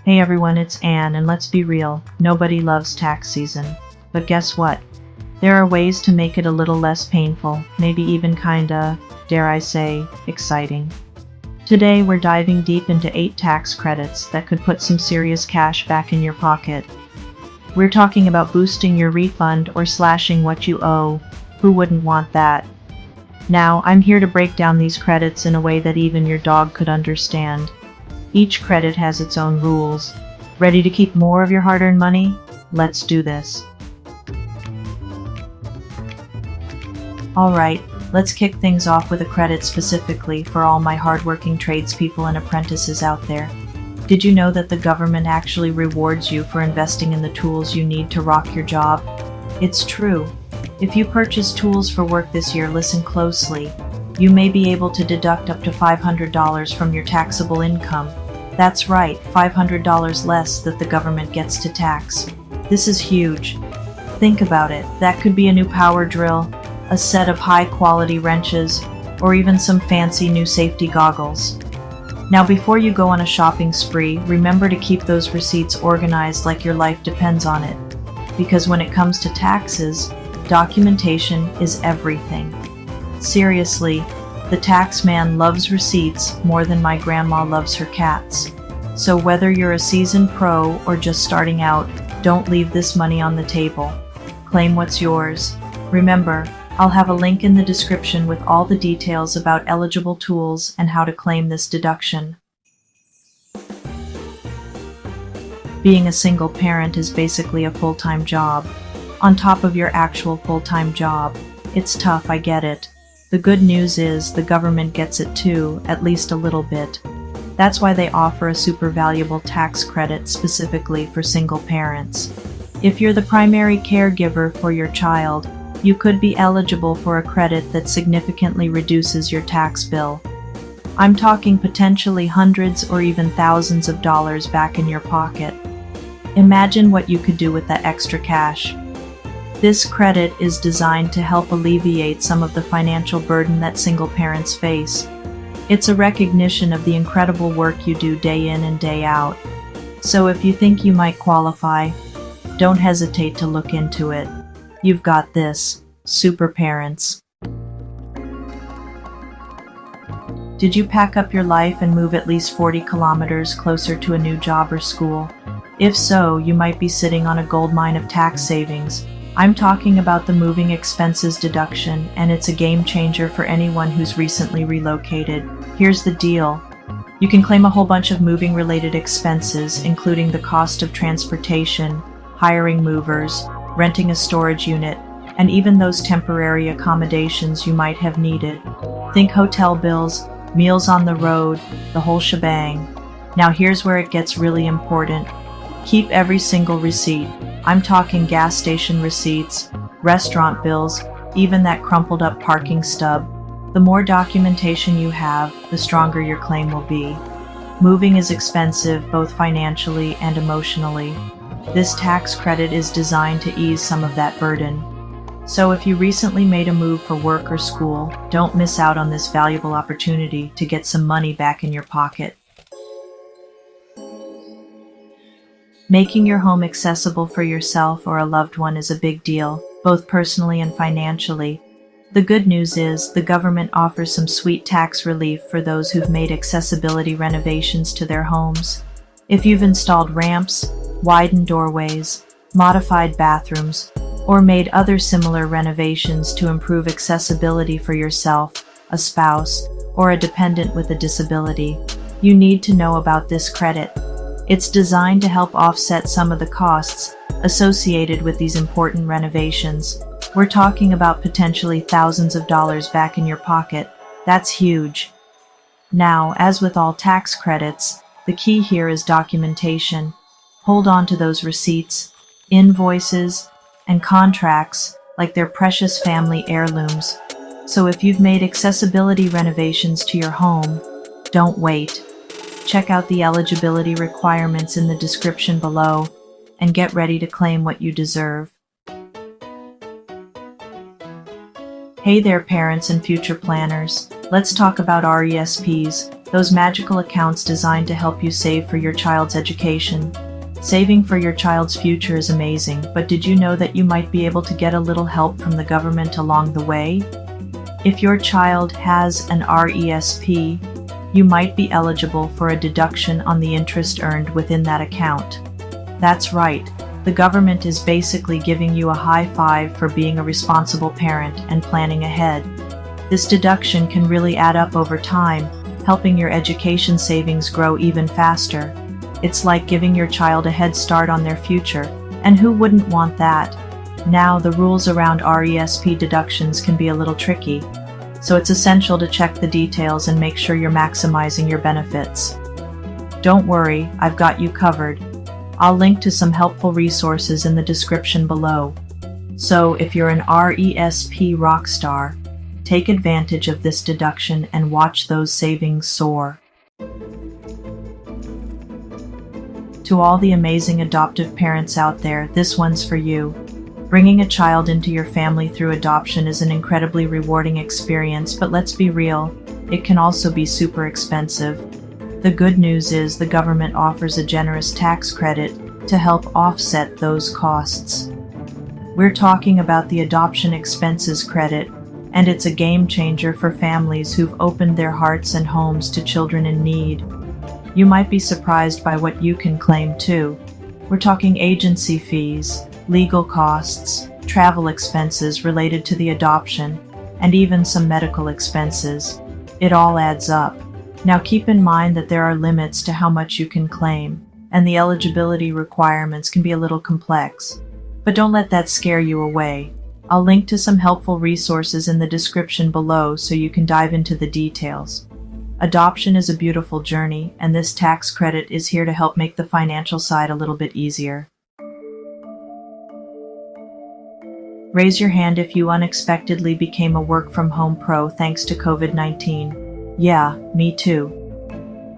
Hey everyone, it's Anne, and let's be real, nobody loves tax season. But guess what? There are ways to make it a little less painful, maybe even kinda, dare I say, exciting. Today we're diving deep into 8 tax credits that could put some serious cash back in your pocket. We're talking about boosting your refund or slashing what you owe. Who wouldn't want that? Now, I'm here to break down these credits in a way that even your dog could understand. Each credit has its own rules. Ready to keep more of your hard-earned money? Let's do this. Alright, let's kick things off with a credit specifically for all my hardworking tradespeople and apprentices out there. Did you know that the government actually rewards you for investing in the tools you need to rock your job? It's true. If you purchase tools for work this year, listen closely. You may be able to deduct up to $500 from your taxable income. That's right, $500 less that the government gets to tax. This is huge. Think about it. That could be a new power drill, a set of high-quality wrenches, or even some fancy new safety goggles. Now, before you go on a shopping spree, remember to keep those receipts organized like your life depends on it. Because when it comes to taxes, documentation is everything. Seriously, the tax man loves receipts more than my grandma loves her cats. So whether you're a seasoned pro or just starting out, don't leave this money on the table. Claim what's yours. Remember, I'll have a link in the description with all the details about eligible tools and how to claim this deduction. Being a single parent is basically a full-time job. On top of your actual full-time job. It's tough, I get it. The good news is the government gets it too, at least a little bit. That's why they offer a super valuable tax credit specifically for single parents. If you're the primary caregiver for your child, you could be eligible for a credit that significantly reduces your tax bill. I'm talking potentially hundreds or even thousands of dollars back in your pocket. Imagine what you could do with that extra cash. This credit is designed to help alleviate some of the financial burden that single parents face. It's a recognition of the incredible work you do day in and day out. So if you think you might qualify, don't hesitate to look into it. You've got this, super parents. Did you pack up your life and move at least 40 kilometers closer to a new job or school? If so, you might be sitting on a goldmine of tax savings. I'm talking about the moving expenses deduction, and it's a game changer for anyone who's recently relocated. Here's the deal. You can claim a whole bunch of moving related expenses, including the cost of transportation, hiring movers, renting a storage unit, and even those temporary accommodations you might have needed. Think hotel bills, meals on the road, the whole shebang. Now here's where it gets really important. Keep every single receipt. I'm talking gas station receipts, restaurant bills, even that crumpled up parking stub. The more documentation you have, the stronger your claim will be. Moving is expensive, both financially and emotionally. This tax credit is designed to ease some of that burden. So if you recently made a move for work or school, don't miss out on this valuable opportunity to get some money back in your pocket. Making your home accessible for yourself or a loved one is a big deal, both personally and financially. The good news is the government offers some sweet tax relief for those who've made accessibility renovations to their homes. If you've installed ramps, widened doorways, modified bathrooms, or made other similar renovations to improve accessibility for yourself, a spouse, or a dependent with a disability, you need to know about this credit. It's designed to help offset some of the costs associated with these important renovations. We're talking about potentially thousands of dollars back in your pocket. That's huge. Now, as with all tax credits, the key here is documentation. Hold on to those receipts, invoices, and contracts like they're precious family heirlooms. So if you've made accessibility renovations to your home, don't wait. Check out the eligibility requirements in the description below and get ready to claim what you deserve. Hey there, parents and future planners. Let's talk about RESPs, those magical accounts designed to help you save for your child's education. Saving for your child's future is amazing, but did you know that you might be able to get a little help from the government along the way? If your child has an RESP, you might be eligible for a deduction on the interest earned within that account. That's right, the government is basically giving you a high five for being a responsible parent and planning ahead. This deduction can really add up over time, helping your education savings grow even faster. It's like giving your child a head start on their future, and who wouldn't want that? Now, the rules around RESP deductions can be a little tricky, so it's essential to check the details and make sure you're maximizing your benefits. Don't worry, I've got you covered. I'll link to some helpful resources in the description below. So if you're an RESP rockstar, take advantage of this deduction and watch those savings soar. To all the amazing adoptive parents out there, this one's for you. Bringing a child into your family through adoption is an incredibly rewarding experience, but let's be real, it can also be super expensive. The good news is the government offers a generous tax credit to help offset those costs. We're talking about the Adoption Expenses Credit, and it's a game changer for families who've opened their hearts and homes to children in need. You might be surprised by what you can claim too. We're talking agency fees, legal costs, travel expenses related to the adoption, and even some medical expenses. It all adds up. Now keep in mind that there are limits to how much you can claim, and the eligibility requirements can be a little complex. But don't let that scare you away. I'll link to some helpful resources in the description below so you can dive into the details. Adoption is a beautiful journey, and this tax credit is here to help make the financial side a little bit easier. Raise your hand if you unexpectedly became a work-from-home pro thanks to COVID-19. Yeah, me too.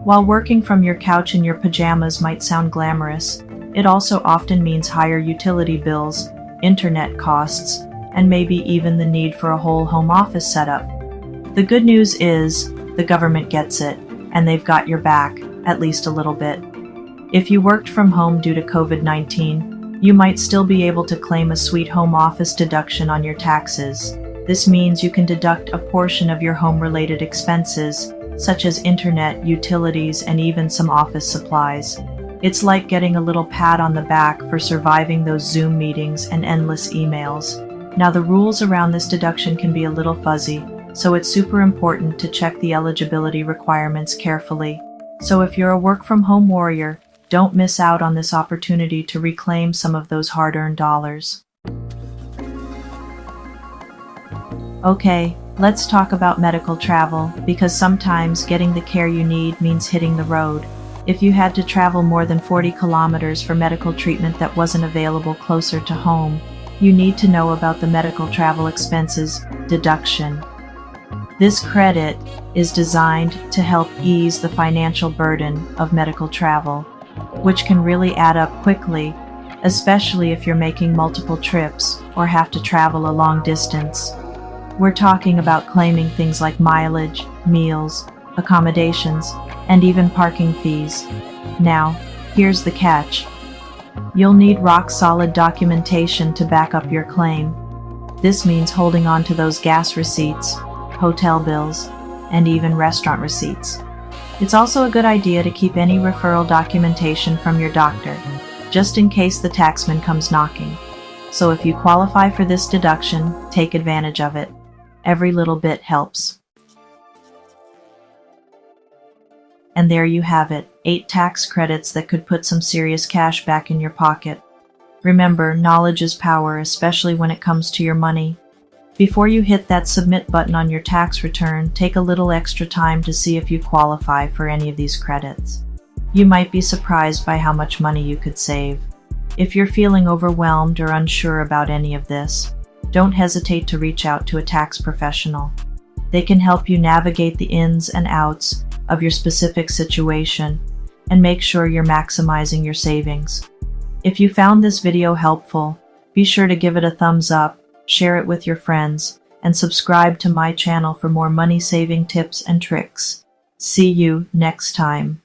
While working from your couch in your pajamas might sound glamorous, it also often means higher utility bills, internet costs, and maybe even the need for a whole home office setup. The good news is, the government gets it, and they've got your back, at least a little bit. If you worked from home due to COVID-19, you might still be able to claim a sweet home office deduction on your taxes. This means you can deduct a portion of your home-related expenses, such as internet, utilities, and even some office supplies. It's like getting a little pat on the back for surviving those Zoom meetings and endless emails. Now, the rules around this deduction can be a little fuzzy, so it's super important to check the eligibility requirements carefully. So if you're a work-from-home warrior, don't miss out on this opportunity to reclaim some of those hard-earned dollars. Okay, let's talk about medical travel, because sometimes getting the care you need means hitting the road. If you had to travel more than 40 kilometers for medical treatment that wasn't available closer to home, you need to know about the medical travel expenses deduction. This credit is designed to help ease the financial burden of medical travel, which can really add up quickly, especially if you're making multiple trips or have to travel a long distance. We're talking about claiming things like mileage, meals, accommodations, and even parking fees. Now, here's the catch. You'll need rock-solid documentation to back up your claim. This means holding on to those gas receipts, hotel bills, and even restaurant receipts. It's also a good idea to keep any referral documentation from your doctor, just in case the taxman comes knocking. So if you qualify for this deduction, take advantage of it. Every little bit helps. And there you have it, 8 tax credits that could put some serious cash back in your pocket. Remember, knowledge is power, especially when it comes to your money. Before you hit that submit button on your tax return, take a little extra time to see if you qualify for any of these credits. You might be surprised by how much money you could save. If you're feeling overwhelmed or unsure about any of this, don't hesitate to reach out to a tax professional. They can help you navigate the ins and outs of your specific situation and make sure you're maximizing your savings. If you found this video helpful, be sure to give it a thumbs up, share it with your friends, and subscribe to my channel for more money-saving tips and tricks. See you next time.